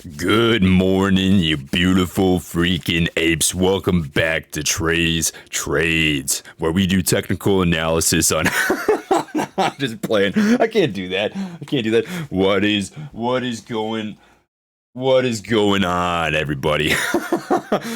Good morning, you beautiful freaking apes. Welcome back to Trades, where we do technical analysis on... I'm just playing. I can't do that. What is going on, everybody?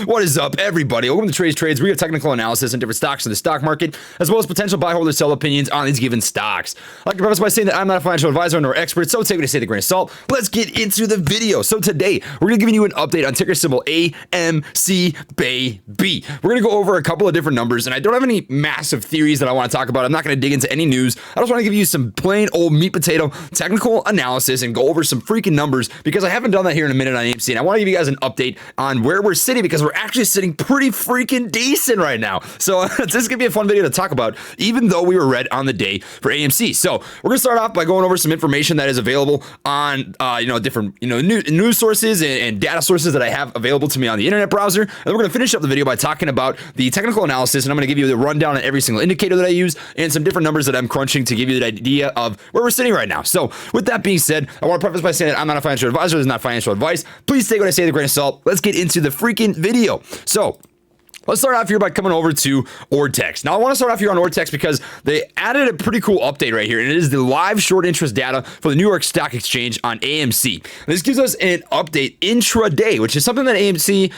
What is up, everybody? Welcome to Trades. We have technical analysis on different stocks in the stock market, as well as potential buy, hold, or sell opinions on these given stocks. I'd like to preface by saying that I'm not a financial advisor nor expert, so take what I say with a grain of salt. Let's get into the video. So today, we're going to give you an update on ticker symbol AMC, baby. We're going to go over a couple of different numbers, and I don't have any massive theories that I want to talk about. I'm not going to dig into any news. I just want to give you some plain old meat potato technical analysis and go over some freaking numbers, because I haven't done that here in a minute on AMC, and I want to give you guys an update on where we're sitting, because we're actually sitting pretty freaking decent right now. So this is gonna be a fun video to talk about, even though we were red on the day for AMC. So we're gonna start off by going over some information that is available on different news sources and data sources that I have available to me on the internet browser, and then we're gonna finish up the video by talking about the technical analysis, and I'm gonna give you the rundown on every single indicator that I use and some different numbers that I'm crunching to give you the idea of where we're sitting right now. So with that being said, I want to preface by saying that I'm not a financial advisor. This is not financial advice. Please take what I say with a grain of salt. Let's get into the freaking video. So let's start off here by coming over to Ortex. Now, I want to start off here on Ortex because they added a pretty cool update right here, and it is the live short interest data for the New York Stock Exchange on AMC. And this gives us an update intraday, which is something that AMC,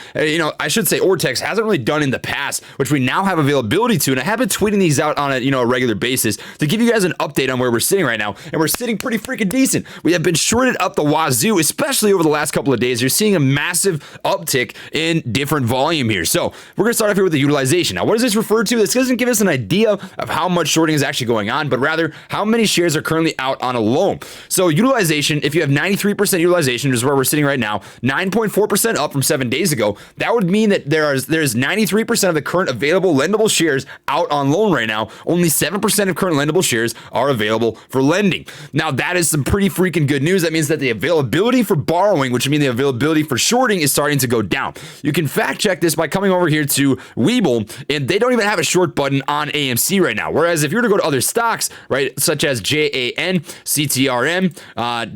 I should say Ortex hasn't really done in the past, which we now have availability to. And I have been tweeting these out on a regular basis to give you guys an update on where we're sitting right now. And we're sitting pretty freaking decent. We have been shorted up the wazoo, especially over the last couple of days. You're seeing a massive uptick in different volume here. So we're going to start off here with the utilization. Now, what does this refer to? This doesn't give us an idea of how much shorting is actually going on, but rather how many shares are currently out on a loan. So utilization, if you have 93% utilization, which is where we're sitting right now, 9.4% up from 7 days ago, that would mean that there's 93% of the current available lendable shares out on loan right now. Only 7% of current lendable shares are available for lending. Now, that is some pretty freaking good news. That means that the availability for borrowing, which means the availability for shorting, is starting to go down. You can fact check this by coming over here to Webull, and they don't even have a short button on AMC right now. Whereas if you were to go to other stocks, right, such as JAN, CTRM,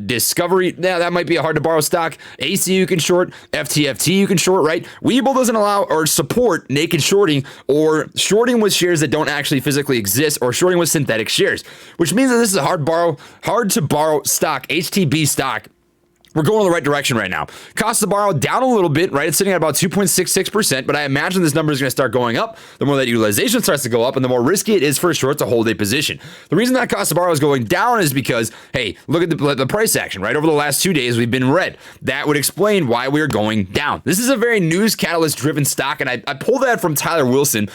Discovery, that might be a hard to borrow stock. AC you can short, FTFT you can short, right? Webull doesn't allow or support naked shorting or shorting with shares that don't actually physically exist or shorting with synthetic shares, which means that this is a hard to borrow stock, HTB stock. We're going in the right direction right now. Cost to borrow down a little bit, right? It's sitting at about 2.66%, but I imagine this number is going to start going up the more that utilization starts to go up and the more risky it is for a short to hold a position. The reason that cost to borrow is going down is because, hey, look at the price action, right? Over the last 2 days, we've been red. That would explain why we're going down. This is a very news catalyst-driven stock, and I pulled that from Tyler Wilson,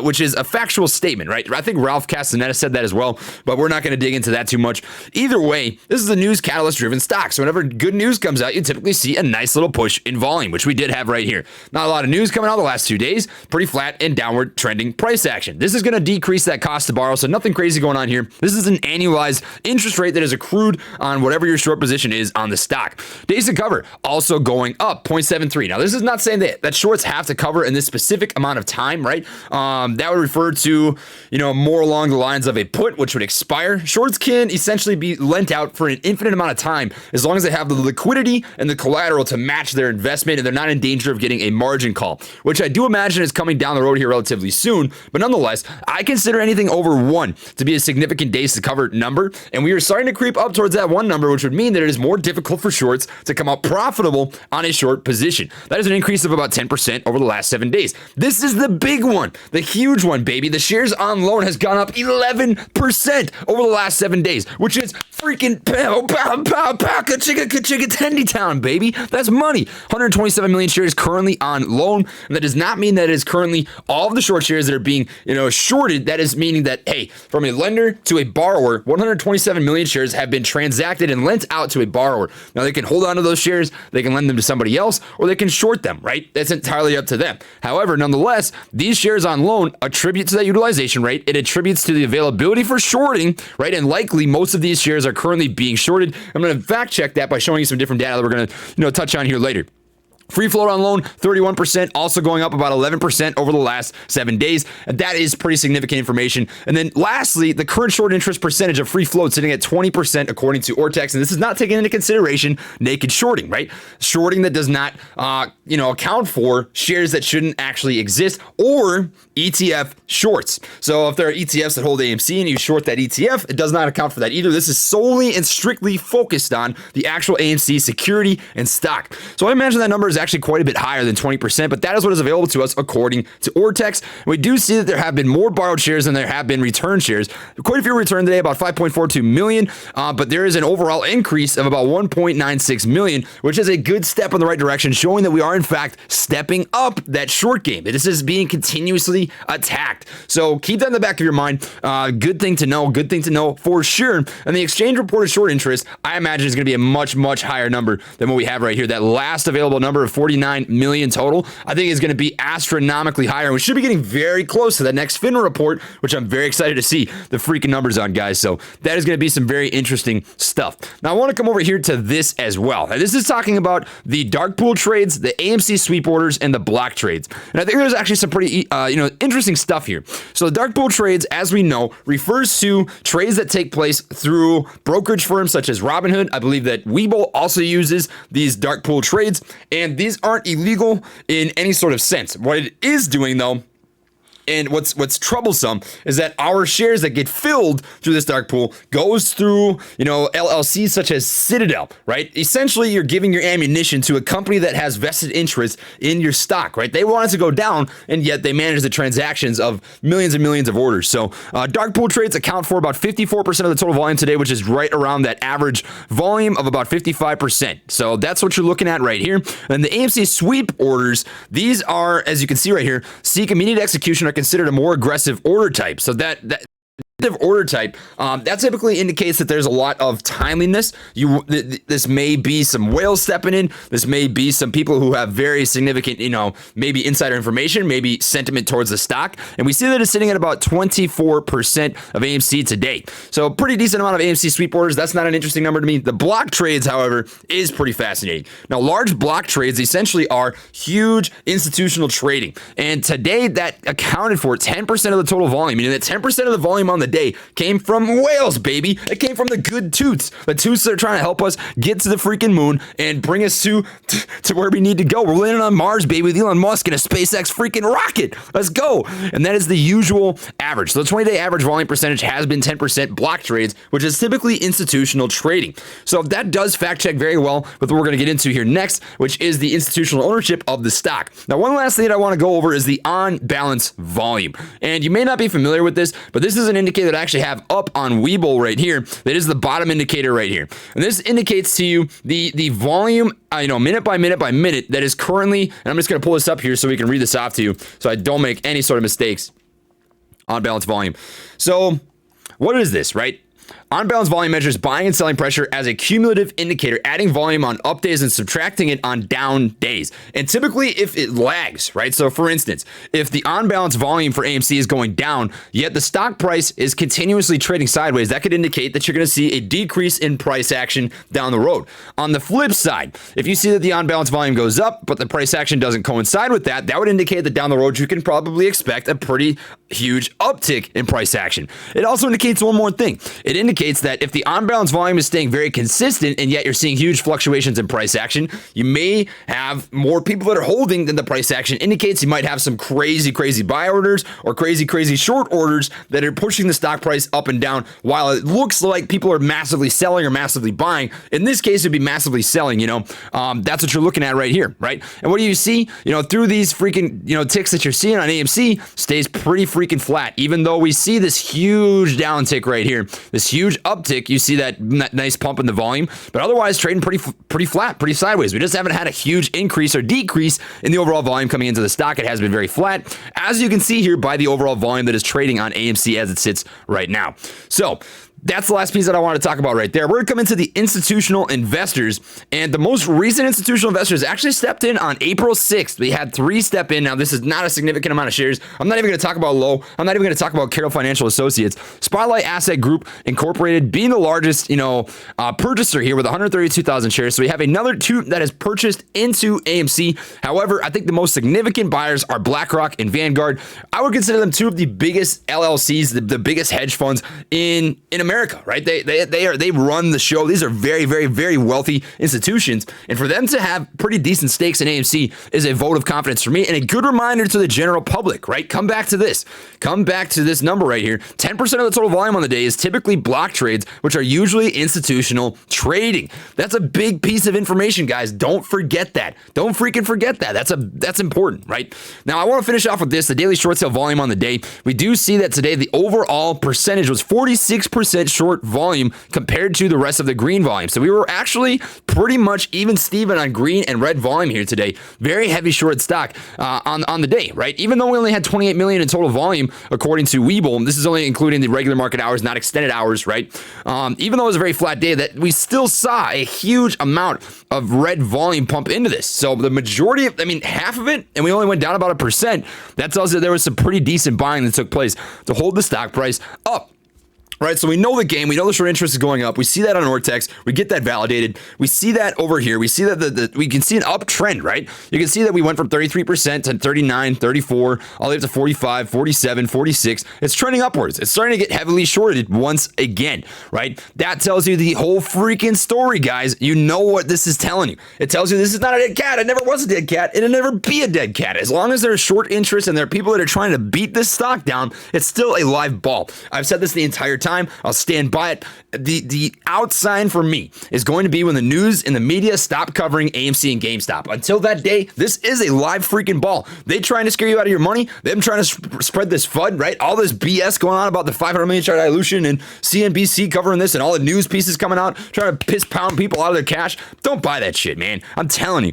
which is a factual statement, right? I think Ralph Castaneda said that as well, but we're not going to dig into that too much. Either way, this is a news catalyst-driven stock, so whenever good news comes out, you typically see a nice little push in volume, which we did have right here. Not a lot of news coming out the last 2 days, pretty flat and downward trending price action. This is going to decrease that cost to borrow, so nothing crazy going on here. This is an annualized interest rate that is accrued on whatever your short position is on the stock. Days to cover also going up, 0.73. Now, this is not saying that shorts have to cover in this specific amount of time, right? That would refer to, more along the lines of a put, which would expire. Shorts can essentially be lent out for an infinite amount of time as long as they have the liquidity and the collateral to match their investment, and they're not in danger of getting a margin call, which I do imagine is coming down the road here relatively soon. But nonetheless, I consider anything over 1 to be a significant days to cover number, and we are starting to creep up towards that 1 number, which would mean that it is more difficult for shorts to come out profitable on a short position. That is an increase of about 10% over the last 7 days. This is the big one, the huge one, baby. The shares on loan has gone up 11% over the last 7 days, which is freaking pow, pow, pow, pow, ka-chicka, Tendy Town, baby. That's money. 127 million shares currently on loan, and that does not mean that it is currently all of the short shares that are being, shorted. That is meaning that, hey, from a lender to a borrower, 127 million shares have been transacted and lent out to a borrower. Now, they can hold on to those shares, they can lend them to somebody else, or they can short them, right? That's entirely up to them. However, nonetheless, these shares on loan attribute to that utilization rate. It attributes to the availability for shorting, right? And likely most of these shares are currently being shorted. I'm going to fact check that by showing you some different data that we're going to touch on here later. Free float on loan, 31%, also going up about 11% over the last 7 days. And that is pretty significant information. And then lastly, the current short interest percentage of free float sitting at 20% according to Ortex. And this is not taking into consideration naked shorting, right? Shorting that does not, account for shares that shouldn't actually exist or ETF shorts. So if there are ETFs that hold AMC and you short that ETF, it does not account for that either. This is solely and strictly focused on the actual AMC security and stock. So I imagine that number is actually quite a bit higher than 20%, but that is what is available to us according to Ortex. And we do see that there have been more borrowed shares than there have been returned shares. Quite a few returned today, about 5.42 million, but there is an overall increase of about 1.96 million, which is a good step in the right direction, showing that we are in fact stepping up that short game. This is being continuously attacked. So keep that in the back of your mind. Good thing to know for sure. And the exchange reported short interest, I imagine, is going to be a much, much higher number than what we have right here. That last available number of 49 million total, I think is going to be astronomically higher. And we should be getting very close to that next FINRA report, which I'm very excited to see the freaking numbers on, guys. So that is going to be some very interesting stuff. Now I want to come over here to this as well. Now, this is talking about the dark pool trades, the AMC sweep orders, and the block trades. And I think there's actually some pretty, interesting stuff here. So the dark pool trades, as we know, refers to trades that take place through brokerage firms such as Robinhood. I believe that Webull also uses these dark pool trades, and these aren't illegal in any sort of sense. What it is doing, though, and what's troublesome is that our shares that get filled through this dark pool goes through, LLCs such as Citadel, right? Essentially, you're giving your ammunition to a company that has vested interest in your stock, right? They want it to go down, and yet they manage the transactions of millions and millions of orders. So dark pool trades account for about 54% of the total volume today, which is right around that average volume of about 55%. So that's what you're looking at right here. And the AMC sweep orders, these are, as you can see right here, seek immediate execution are considered a more aggressive order type. So that order type, that typically indicates that there's a lot of timeliness. This may be some whales stepping in. This may be some people who have very significant, maybe insider information, maybe sentiment towards the stock. And we see that it's sitting at about 24% of AMC today. So pretty decent amount of AMC sweep orders. That's not an interesting number to me. The block trades, however, is pretty fascinating. Now, large block trades essentially are huge institutional trading. And today that accounted for 10% of the total volume, meaning that 10% of the volume on the day came from whales, baby. It came from the good toots. The toots that are trying to help us get to the freaking moon and bring us to where we need to go. We're landing on Mars, baby, with Elon Musk and a SpaceX freaking rocket. Let's go. And that is the usual average. So the 20-day average volume percentage has been 10% block trades, which is typically institutional trading. So that does fact check very well with what we're going to get into here next, which is the institutional ownership of the stock. Now, one last thing that I want to go over is the on-balance volume. And you may not be familiar with this, but this is an indicator that I actually have up on Webull right here. That is the bottom indicator right here. And this indicates to you the volume, minute by minute by minute that is currently, and I'm just going to pull this up here so we can read this off to you so I don't make any sort of mistakes. On balance volume. So what is this, right? On balance volume measures buying and selling pressure as a cumulative indicator, adding volume on up days and subtracting it on down days. And typically if it lags, right? So for instance, if the on balance volume for AMC is going down, yet the stock price is continuously trading sideways, that could indicate that you're going to see a decrease in price action down the road. On the flip side, if you see that the on balance volume goes up, but the price action doesn't coincide with that, that would indicate that down the road you can probably expect a pretty huge uptick in price action. It also indicates one more thing. It indicates that if the on-balance volume is staying very consistent and yet you're seeing huge fluctuations in price action, you may have more people that are holding than the price action indicates. You might have some crazy buy orders or crazy short orders that are pushing the stock price up and down while it looks like people are massively selling or massively buying. In this case, it'd be massively selling, that's what you're looking at right here, right? And what do you see? Through these freaking, ticks that you're seeing on AMC stays pretty freaking flat, even though we see this huge downtick right here, this huge uptick. You see that nice pump in the volume, but otherwise trading pretty flat, pretty sideways. We just haven't had a huge increase or decrease in the overall volume coming into the stock. It has been very flat, as you can see here by the overall volume that is trading on AMC as it sits right now. So That's the last piece that I want to talk about right there. We're going to come into the institutional investors, and the most recent institutional investors actually stepped in on April 6th. We had 3 step in. Now, this is not a significant amount of shares. I'm not even going to talk about Lowe. I'm not even going to talk about Carroll Financial Associates. Spotlight Asset Group Incorporated being the largest, purchaser here with 132,000 shares. So we have another 2 that has purchased into AMC. However, I think the most significant buyers are Blackrock and Vanguard. I would consider them 2 of the biggest LLCs, the biggest hedge funds in America, right? They run the show. These are very, very, very wealthy institutions, and for them to have pretty decent stakes in AMC is a vote of confidence for me and a good reminder to the general public, right? Come back to this number right here. 10% of the total volume on the day is typically block trades, which are usually institutional trading. That's a big piece of information, guys. Don't forget that. Don't freaking forget that. That's important, right? Now, I want to finish off with this, the daily short sale volume on the day. We do see that today the overall percentage was 46% short volume compared to the rest of the green volume. So we were actually pretty much even Steven on green and red volume here today. Very heavy short stock on the day, right? Even though we only had 28 million in total volume, according to Webull, this is only including the regular market hours, not extended hours, right? Even though it was a very flat day, that we still saw a huge amount of red volume pump into this. So the majority of, half of it, and we only went down about 1%. That tells you there was some pretty decent buying that took place to hold the stock price up. Right, so we know the game. We know the short interest is going up. We see that on Ortex. We get that validated. We see that over here. We see that we can see an uptrend, right? You can see that we went from 33% to 39, 34, all the way up to 45, 47, 46. It's trending upwards. It's starting to get heavily shorted once again, right? That tells you the whole freaking story, guys. You know what this is telling you. It tells you this is not a dead cat. It never was a dead cat. It'll never be a dead cat. As long as there's short interest and there are people that are trying to beat this stock down, it's still a live ball. I've said this the entire time. I'll stand by it. The out sign for me is going to be when the news and the media stop covering AMC and GameStop. Until that day, this is a live freaking ball. They trying to scare you out of your money. Them trying to spread this FUD, right? All this BS going on about the 500 million share dilution and CNBC covering this and all the news pieces coming out trying to piss pound people out of their cash. Don't buy that shit, man. I'm telling you.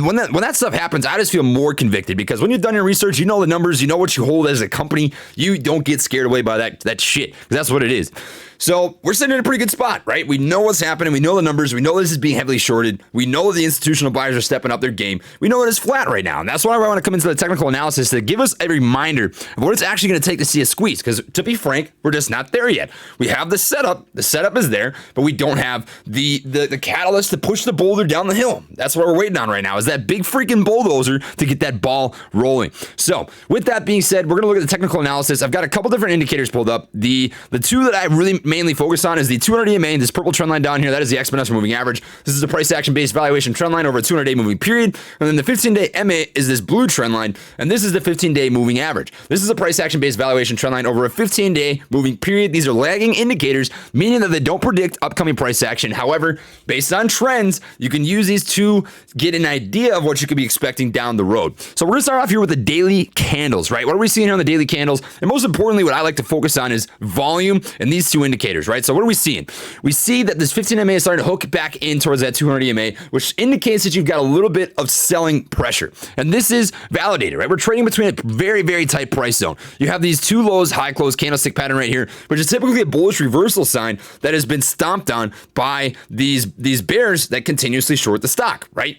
When that stuff happens, I just feel more convicted because when you've done your research, you know the numbers, you know what you hold as a company. You don't get scared away by that shit. That's what it is. So we're sitting in a pretty good spot, right? We know what's happening. We know the numbers. We know this is being heavily shorted. We know the institutional buyers are stepping up their game. We know it is flat right now. And that's why I want to come into the technical analysis to give us a reminder of what it's actually going to take to see a squeeze. Because to be frank, we're just not there yet. We have the setup. The setup is there, but we don't have the catalyst to push the boulder down the hill. That's what we're waiting on right now, is that big freaking bulldozer to get that ball rolling. So with that being said, we're going to look at the technical analysis. I've got a couple different indicators pulled up. The 2 that I really mainly focus on is the 200 EMA, this purple trend line down here. That is the exponential moving average. This is the price action based valuation trend line over a 200-day moving period. And then the 15-day MA is this blue trend line, and this is the 15-day moving average. This is a price action based valuation trend line over a 15-day moving period. These are lagging indicators, meaning that they don't predict upcoming price action. However, based on trends, you can use these to get an idea of what you could be expecting down the road. So we're going to start off here with the daily candles, right? What are we seeing here on the daily candles? And most importantly, what I like to focus on is volume and these 2 indicators, right? So what are we seeing? We see that this 15 EMA is starting to hook back in towards that 200 EMA, which indicates that you've got a little bit of selling pressure. And this is validated, right? We're trading between a very, very tight price zone. You have these 2 lows, high close candlestick pattern right here, which is typically a bullish reversal sign that has been stomped on by these bears that continuously short the stock, right?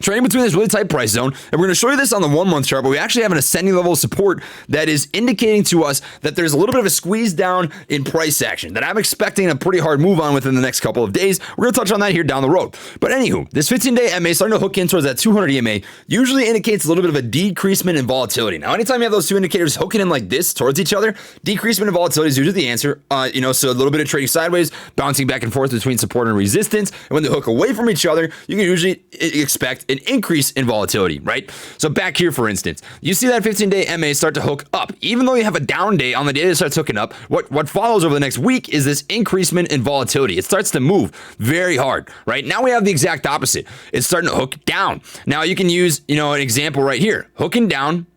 Trading between this really tight price zone, and we're going to show you this on the 1-month chart, but we actually have an ascending level of support that is indicating to us that there's a little bit of a squeeze down in price action that I'm expecting a pretty hard move on within the next couple of days. We're going to touch on that here down the road. But anywho, this 15-day MA starting to hook in towards that 200 EMA usually indicates a little bit of a decreasement in volatility. Now, anytime you have those 2 indicators hooking in like this towards each other, decreasement in volatility is usually the answer. So a little bit of trading sideways, bouncing back and forth between support and resistance. And when they hook away from each other, you can usually expect an increase in volatility, right? So back here, for instance, you see that 15-day MA start to hook up. Even though you have a down day on the day that starts hooking up, what follows over the next week is this increasement in volatility. It starts to move very hard, right? Now we have the exact opposite. It's starting to hook down. Now you can use, an example right here, hooking down,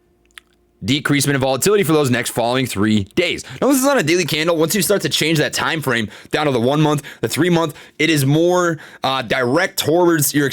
decreasement in volatility for those next following 3 days. Now, this is on a daily candle. Once you start to change that time frame down to the 1 month, the 3 month, it is more direct towards your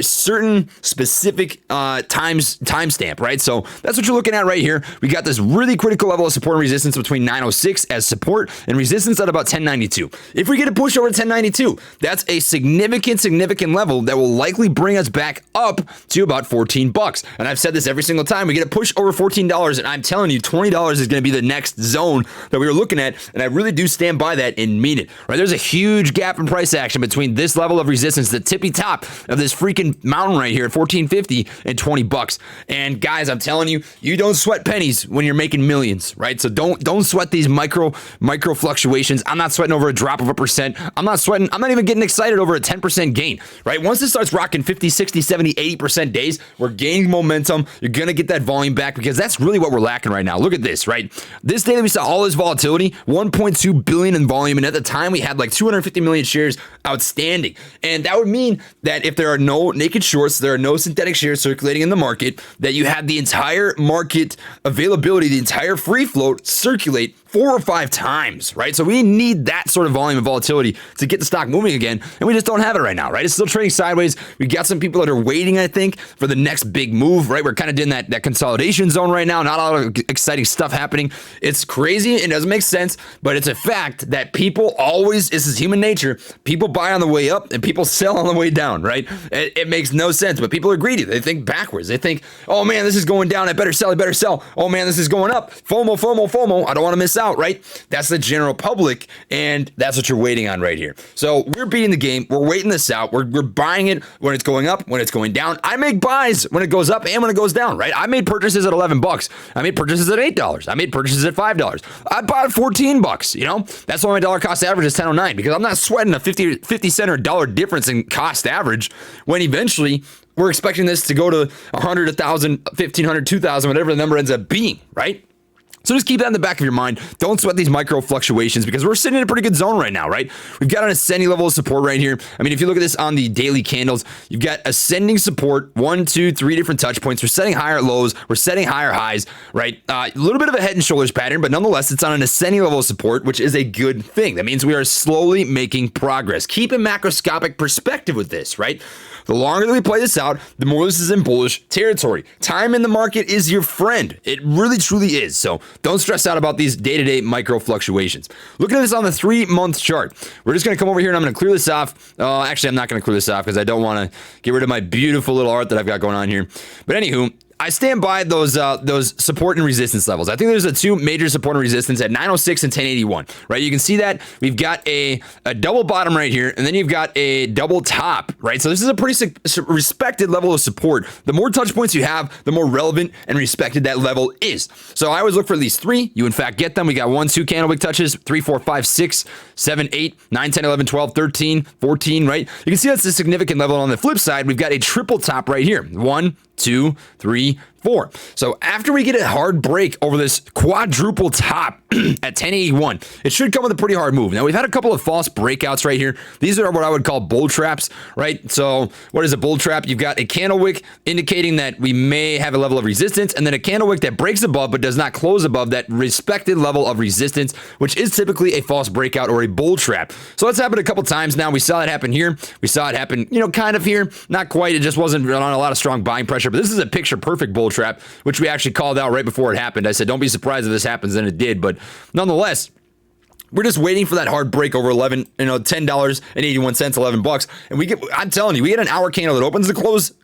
certain specific timestamp, right? So that's what you're looking at right here. We got this really critical level of support and resistance between 906 as support and resistance at about 1092. If we get a push over 1092, that's a significant level that will likely bring us back up to about $14. And I've said this every single time. We get a push over $14, and I'm telling you, $20 is going to be the next zone that we were looking at, and I really do stand by that and mean it. Right? There's a huge gap in price action between this level of resistance, the tippy top of this freaking mountain right here at $14.50 and $20. And guys, I'm telling you, you don't sweat pennies when you're making millions, right? So don't sweat these micro fluctuations. I'm not sweating over a drop of a percent. I'm not even getting excited over a 10% gain, right? Once it starts rocking 50, 60, 70, 80% days, we're gaining momentum. You're going to get that volume back because that's really what we're lacking right now. Look at this, right? This day that we saw all this volatility, 1.2 billion in volume, and at the time we had like 250 million shares outstanding. And that would mean that if there are no naked shorts, there are no synthetic shares circulating in the market, that you have the entire market availability, the entire free float circulate 4 or 5 times, right? So we need that sort of volume and volatility to get the stock moving again, and we just don't have it right now, right? It's still trading sideways. We got some people that are waiting, I think, for the next big move, right? We're kind of doing that consolidation zone right now. Not a lot of exciting stuff happening. It's crazy. It doesn't make sense, but it's a fact that people always, this is human nature, people buy on the way up and people sell on the way down, right? It makes no sense, but people are greedy. They think backwards. They think, oh man, this is going down. I better sell. Oh man, this is going up. FOMO. I don't want to miss out, right? That's the general public, and that's what you're waiting on right here. So we're beating the game. We're waiting this out. We're buying it when it's going up, when it's going down. I make buys when it goes up and when it goes down, right? I made purchases at $11. I made purchases at $8. I made purchases at $5. I bought $14, you know? That's why my dollar cost average is 10.09, because I'm not sweating a 50 cent or $1 difference in cost average when eventually we're expecting this to go to 100, 1,000, 1,500, 2,000, whatever the number ends up being, right? So just keep that in the back of your mind. Don't sweat these micro fluctuations because we're sitting in a pretty good zone right now, right? We've got an ascending level of support right here. I mean, if you look at this on the daily candles, you've got ascending support, 1, 2, 3 different touch points. We're setting higher lows. We're setting higher highs, right? A little bit of a head and shoulders pattern, but nonetheless, it's on an ascending level of support, which is a good thing. That means we are slowly making progress. Keep a macroscopic perspective with this, right? The longer that we play this out, the more this is in bullish territory. Time in the market is your friend. It really, truly is. So don't stress out about these day-to-day micro fluctuations. Looking at this on the 3-month chart, we're just going to come over here and I'm going to clear this off. Actually, I'm not going to clear this off because I don't want to get rid of my beautiful little art that I've got going on here. But anywho, I stand by those support and resistance levels. I think there's a 2 major support and resistance at 906 and 1081, right? You can see that we've got a double bottom right here, and then you've got a double top, right? So this is a pretty respected level of support. The more touch points you have, the more relevant and respected that level is. So I always look for at least 3. You in fact get them. We got 1, 2 candlewick touches, 3, 4, 5, 6, 7, 8, 9, 10, 11, 12, 13, 14, right? You can see that's a significant level. On the flip side, we've got a triple top right here. 1, 2, 3, 4. So after we get a hard break over this quadruple top at 1081, it should come with a pretty hard move. Now, we've had a couple of false breakouts right here. These are what I would call bull traps, right? So what is a bull trap? You've got a candle wick indicating that we may have a level of resistance, and then a candle wick that breaks above but does not close above that respected level of resistance, which is typically a false breakout or a bull trap. So that's happened a couple times now. We saw it happen here. We saw it happen, kind of here. Not quite. It just wasn't on a lot of strong buying pressure, but this is a picture perfect bull trap, which we actually called out right before it happened. I said, don't be surprised if this happens, and it did. But nonetheless, we're just waiting for that hard break over $10.81, $11, and I'm telling you, we get an hour candle that opens and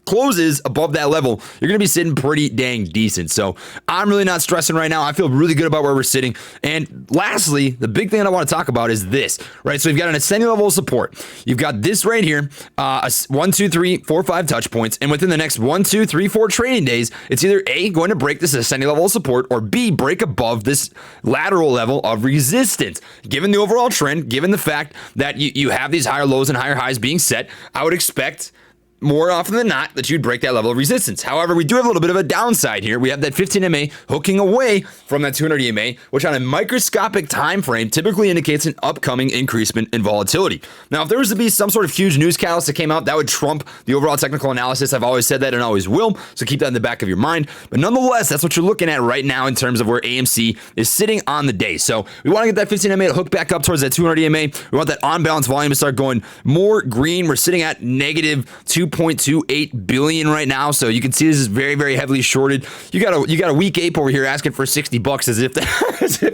closes above that level. You're gonna be sitting pretty dang decent. So I'm really not stressing right now. I feel really good about where we're sitting. And lastly, the big thing that I want to talk about is this, right? So you've got an ascending level of support. You've got this right here, 1, 2, 3, 4, 5 touch points, and within the next 1, 2, 3, 4 trading days, it's either A, going to break this ascending level of support, or B, break above this lateral level of resistance. Given the overall trend, given the fact that you have these higher lows and higher highs being set, I would expect more often than not that you'd break that level of resistance. However, we do have a little bit of a downside here. We have that 15 MA hooking away from that 200 EMA, which on a microscopic time frame typically indicates an upcoming increasement in volatility. Now, if there was to be some sort of huge news catalyst that came out, that would trump the overall technical analysis. I've always said that and always will, so keep that in the back of your mind. But nonetheless, that's what you're looking at right now in terms of where AMC is sitting on the day. So we want to get that 15 MA to hook back up towards that 200 EMA. We want that on-balance volume to start going more green. We're sitting at negative 2.28 billion right now, so you can see this is very, very heavily shorted. You got a weak ape over here asking for $60 as if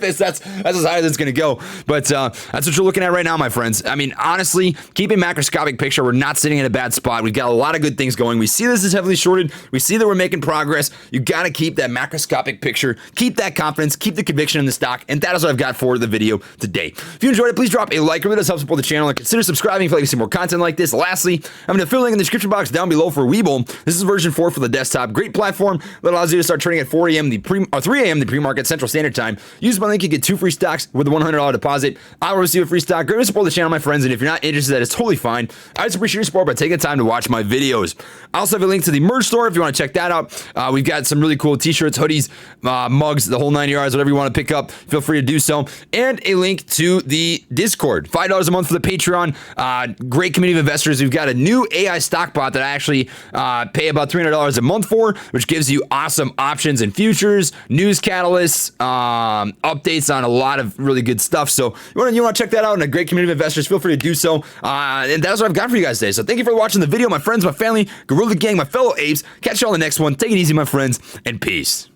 that's as high as it's going to go. But that's what you're looking at right now, my friends. I mean, honestly, keep a macroscopic picture. We're not sitting in a bad spot. We've got a lot of good things going. We see this is heavily shorted. We see that we're making progress. You got to keep that macroscopic picture, keep that confidence, keep the conviction in the stock, and that is what I've got for the video today. If you enjoyed it, please drop a like. It really does help support the channel, and consider subscribing if you'd like to see more content like this. Lastly, I'm going to fill a link in the description box down below for Webull. This is version 4 for the desktop. Great platform that allows you to start trading at 3 a.m. the pre-market Central Standard Time. Use my link, you get 2 free stocks with a $100 deposit. I'll receive a free stock. Great to support the channel, my friends, and if you're not interested, that is totally fine. I just appreciate your support by taking the time to watch my videos. I also have a link to the merch store if you want to check that out. We've got some really cool t-shirts, hoodies, mugs, the whole 9 yards, whatever you want to pick up, feel free to do so. And a link to the Discord. $5 a month for the Patreon. Great community of investors. We've got a new AI stock bot that I actually pay about $300 a month for, which gives you awesome options and futures, news catalysts, updates on a lot of really good stuff. So you want to check that out, and a great community of investors, feel free to do so. And that's what I've got for you guys today. So thank you for watching the video, my friends, my family, Gorilla Gang, my fellow apes. Catch you all in the next one. Take it easy, my friends, and peace.